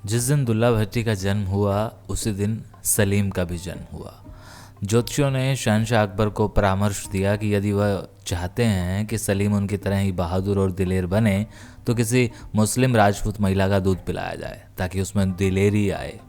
जिस दिन दुल्ला भट्टी का जन्म हुआ उसी दिन सलीम का भी जन्म हुआ। ज्योतिषियों ने शहनशाह अकबर को परामर्श दिया कि यदि वह चाहते हैं कि सलीम उनकी तरह ही बहादुर और दिलेर बने तो किसी मुस्लिम राजपूत महिला का दूध पिलाया जाए ताकि उसमें दिलेरी आए।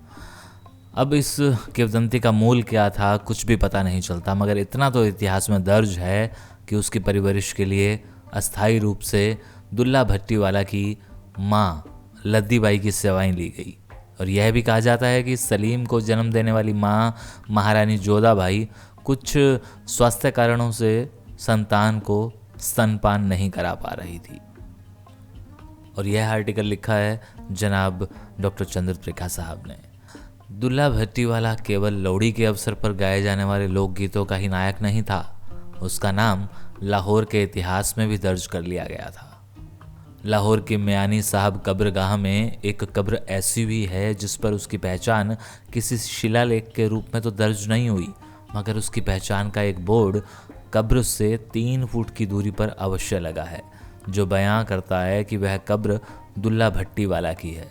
अब इस किंवदंती का मूल क्या था कुछ भी पता नहीं चलता, मगर इतना तो इतिहास में दर्ज है कि उसकी परवरिश के लिए अस्थायी रूप से दुल्ला भट्टीवाला की माँ लद्दी बाई की सेवाएं ली गई। और यह भी कहा जाता है कि सलीम को जन्म देने वाली माँ महारानी जोधा बाई कुछ स्वास्थ्य कारणों से संतान को स्तनपान नहीं करा पा रही थी। और यह आर्टिकल लिखा है जनाब डॉक्टर चंद्रत्रिका साहब ने। दुल्ला भट्टीवाला केवल लोहड़ी के अवसर पर गाए जाने वाले लोकगीतों का ही नायक नहीं था, उसका नाम लाहौर के इतिहास में भी दर्ज कर लिया गया था। लाहौर के मियानी साहब कब्रगाह में एक कब्र ऐसी भी है जिस पर उसकी पहचान किसी शिलालेख के रूप में तो दर्ज नहीं हुई, मगर उसकी पहचान का एक बोर्ड कब्र से 3 फुट की दूरी पर अवश्य लगा है, जो बयां करता है कि वह कब्र दुल्ला भट्टीवाला की है।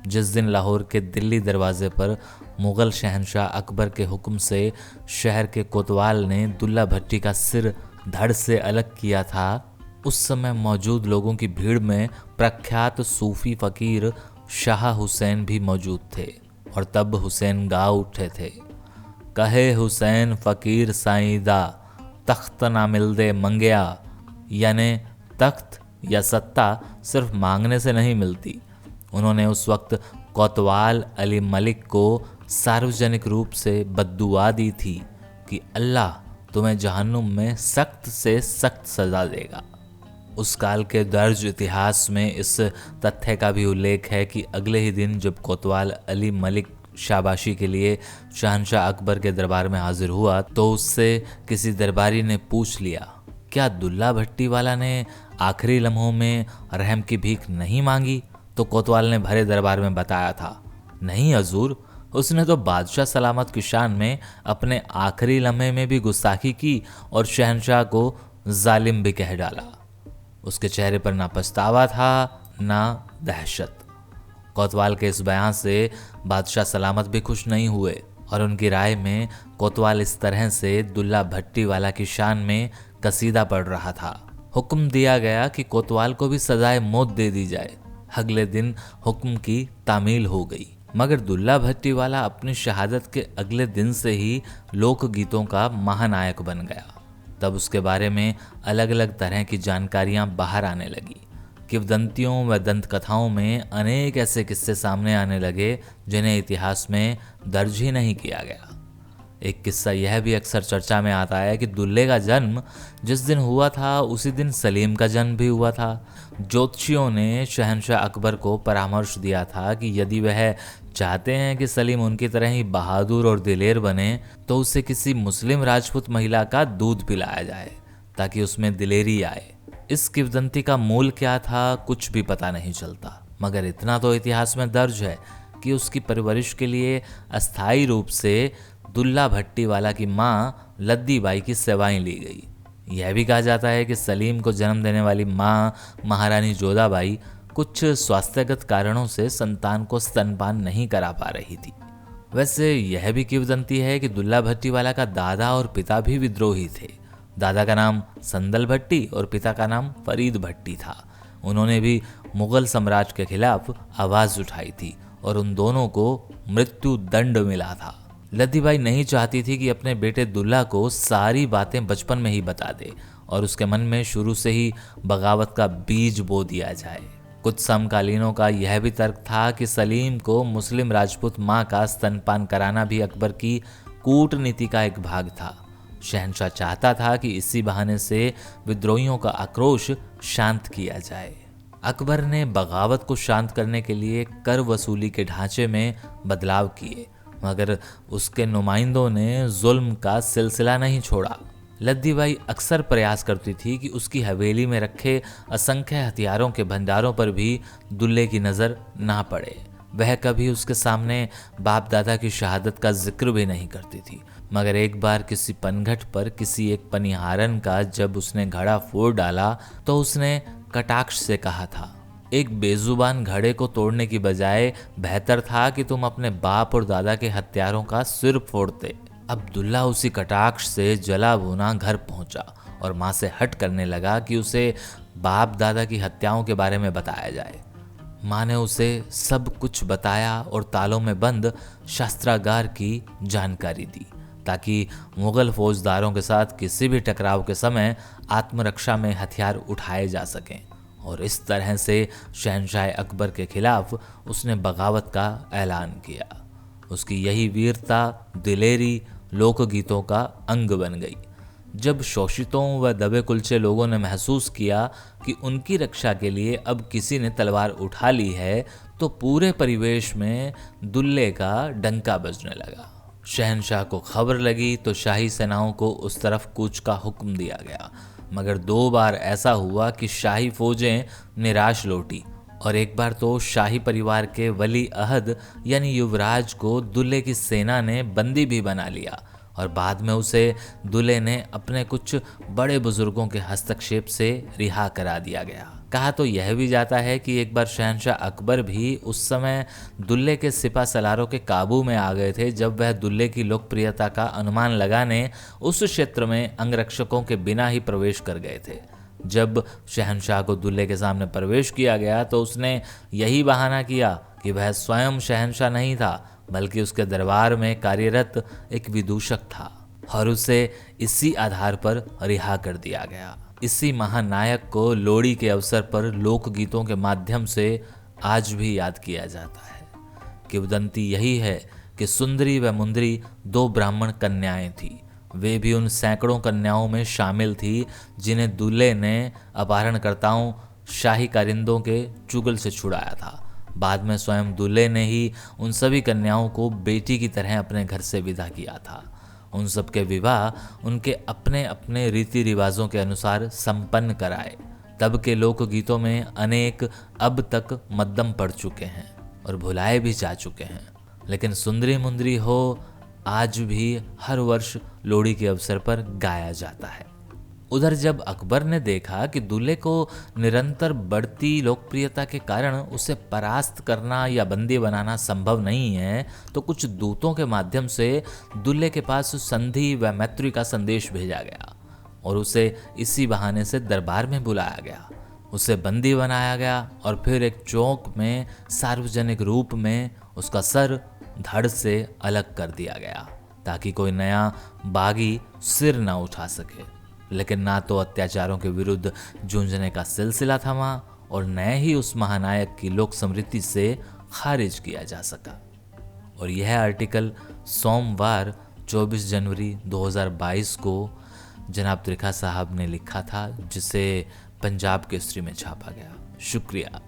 जिस दिन लाहौर के दिल्ली दरवाजे पर मुग़ल शहनशाह अकबर के हुक्म से शहर के कोतवाल ने दुल्ला भट्टी का सिर धड़ से अलग किया था, उस समय मौजूद लोगों की भीड़ में प्रख्यात सूफी फकीर शाह हुसैन भी मौजूद थे। और तब हुसैन गा उठे थे, कहे हुसैन फकीर साईदा तख्त ना मिल दे मंगया, यानी तख्त या सत्ता सिर्फ मांगने से नहीं मिलती। उन्होंने उस वक्त कोतवाल अली मलिक को सार्वजनिक रूप से बद्दुआ दी थी कि अल्लाह तुम्हें जहन्नुम में सख्त से सख्त सजा देगा। उस काल के दर्ज इतिहास में इस तथ्य का भी उल्लेख है कि अगले ही दिन जब कोतवाल अली मलिक शाबाशी के लिए शहनशाह अकबर के दरबार में हाजिर हुआ तो उससे किसी दरबारी ने पूछ लिया, क्या दुल्ला भट्टीवाला ने आखिरी लम्हों में रहम की भीख नहीं मांगी? तो कोतवाल ने भरे दरबार में बताया था, नहीं हजूर, उसने तो बादशाह सलामत की शान में अपने आखिरी लम्हे में भी गुस्ताखी की और शहनशाह को जालिम भी कह डाला। उसके चेहरे पर ना पछतावा था ना दहशत। कोतवाल के इस बयान से बादशाह सलामत भी खुश नहीं हुए और उनकी राय में कोतवाल इस तरह से दुल्ला भट्टीवाला की शान में कसीदा पढ़ रहा था। हुक्म दिया गया कि कोतवाल को भी सजाए मौत दे दी जाए। अगले दिन हुक्म की तामील हो गई, मगर दुल्ला भट्टीवाला अपनी शहादत के अगले दिन से ही लोकगीतों का महानायक बन गया। तब उसके बारे में अलग अलग तरह की जानकारियां बाहर आने लगी। किंवदंतियों व दंत कथाओं में अनेक ऐसे किस्से सामने आने लगे जिन्हें इतिहास में दर्ज ही नहीं किया गया। एक किस्सा यह भी अक्सर चर्चा में आता है कि दुल्ले का जन्म जिस दिन हुआ था उसी दिन सलीम का जन्म भी हुआ था। ज्योतिषियों ने शहनशाह अकबर को परामर्श दिया था कि यदि वह चाहते हैं कि सलीम उनकी तरह ही बहादुर और दिलेर बने तो उसे किसी मुस्लिम राजपूत महिला का दूध पिलाया जाए ताकि उसमें दिलेरी आए। इस किंवदंती का मूल क्या था कुछ भी पता नहीं चलता, मगर इतना तो इतिहास में दर्ज है कि उसकी परवरिश के लिए अस्थायी रूप से दुल्ला भट्टीवाला की माँ लद्दी बाई की सेवाएं ली गई। यह भी कहा जाता है कि सलीम को जन्म देने वाली माँ महारानी जोधा बाई कुछ स्वास्थ्यगत कारणों से संतान को स्तनपान नहीं करा पा रही थी। वैसे यह भी किंवदंती है कि दुल्ला भट्टीवाला का दादा और पिता भी विद्रोही थे। दादा का नाम संदल भट्टी और पिता का नाम फरीद भट्टी था। उन्होंने भी मुगल साम्राज्य के खिलाफ आवाज उठाई थी और उन दोनों को मृत्यु दंड मिला था। लद्दी बाई नहीं चाहती थी कि अपने बेटे दुल्ला को सारी बातें बचपन में ही बता दे और उसके मन में शुरू से ही बगावत का बीज बो दिया जाए। कुछ समकालीनों का यह भी तर्क था कि सलीम को मुस्लिम राजपूत माँ का स्तनपान कराना भी अकबर की कूटनीति का एक भाग था। शहनशाह चाहता था कि इसी बहाने से विद्रोहियों का आक्रोश शांत किया जाए। अकबर ने बगावत को शांत करने के लिए कर वसूली के ढांचे में बदलाव किए, मगर उसके नुमाइंदों ने जुल्म का सिलसिला नहीं छोड़ा। लद्दी बाई अक्सर प्रयास करती थी कि उसकी हवेली में रखे असंख्य हथियारों के भंडारों पर भी दुल्ले की नज़र ना पड़े। वह कभी उसके सामने बाप दादा की शहादत का जिक्र भी नहीं करती थी, मगर एक बार किसी पनघट पर किसी एक पनिहारन का जब उसने घड़ा फोड़ डाला तो उसने कटाक्ष से कहा था, एक बेजुबान घड़े को तोड़ने की बजाय बेहतर था कि तुम अपने बाप और दादा के हत्यारों का सिर फोड़ते। अब्दुल्ला उसी कटाक्ष से जला भुना घर पहुंचा और माँ से हट करने लगा कि उसे बाप दादा की हत्याओं के बारे में बताया जाए। माँ ने उसे सब कुछ बताया और तालों में बंद शस्त्रागार की जानकारी दी, ताकि मुगल फौजदारों के साथ किसी भी टकराव के समय आत्मरक्षा में हथियार उठाए जा सकें। और इस तरह से शहंशाह अकबर के खिलाफ उसने बगावत का ऐलान किया। उसकी यही वीरता दिलेरी लोकगीतों का अंग बन गई। जब शोषितों व दबे कुलचे लोगों ने महसूस किया कि उनकी रक्षा के लिए अब किसी ने तलवार उठा ली है, तो पूरे परिवेश में दुल्ले का डंका बजने लगा। शहंशाह को खबर लगी तो शाही सेनाओं को उस तरफ कूच का हुक्म दिया गया, मगर 2 बार ऐसा हुआ कि शाही फौजें निराश लौटी। और एक बार तो शाही परिवार के वली अहद यानी युवराज को दुल्ले की सेना ने बंदी भी बना लिया और बाद में उसे दुल्ले ने अपने कुछ बड़े बुजुर्गों के हस्तक्षेप से रिहा करा दिया गया। कहा तो यह भी जाता है कि एक बार शहंशाह अकबर भी उस समय दुल्ले के सिपा सलारों के काबू में आ गए थे, जब वह दुल्ले की लोकप्रियता का अनुमान लगाने उस क्षेत्र में अंगरक्षकों के बिना ही प्रवेश कर गए थे। जब शहंशाह को दुल्ले के सामने प्रवेश किया गया तो उसने यही बहाना किया कि वह स्वयं शहंशाह नहीं था, बल्कि उसके दरबार में कार्यरत एक विदूषक था, और उसे इसी आधार पर रिहा कर दिया गया। इसी महानायक को लोहड़ी के अवसर पर लोकगीतों के माध्यम से आज भी याद किया जाता है। किंवदंती यही है कि सुंदरी व मुंदरी 2 ब्राह्मण कन्याएं थी। वे भी उन सैकड़ों कन्याओं में शामिल थी जिन्हें दूल्हे ने अपहरणकर्ताओं शाही कारिंदों के चुगल से छुड़ाया था। बाद में स्वयं दूल्हे ने ही उन सभी कन्याओं को बेटी की तरह अपने घर से विदा किया था। उन सबके विवाह उनके अपने अपने रीति रिवाजों के अनुसार संपन्न कराए। तब के लोकगीतों में अनेक अब तक मद्दम पड़ चुके हैं और भुलाए भी जा चुके हैं, लेकिन सुंदरी मुंदरी हो आज भी हर वर्ष लोहड़ी के अवसर पर गाया जाता है। उधर जब अकबर ने देखा कि दूल्हे को निरंतर बढ़ती लोकप्रियता के कारण उसे परास्त करना या बंदी बनाना संभव नहीं है, तो कुछ दूतों के माध्यम से दूल्हे के पास संधि व मैत्री का संदेश भेजा गया और उसे इसी बहाने से दरबार में बुलाया गया। उसे बंदी बनाया गया और फिर एक चौक में सार्वजनिक रूप में उसका सर धड़ से अलग कर दिया गया, ताकि कोई नया बागी सिर ना उठा सके। लेकिन ना तो अत्याचारों के विरुद्ध जूझने का सिलसिला थमा और न ही उस महानायक की लोक समृद्धि से खारिज किया जा सका। और यह आर्टिकल सोमवार 24 जनवरी 2022 को जनाब त्रिखा साहब ने लिखा था, जिसे पंजाब केसरी में छापा गया। शुक्रिया।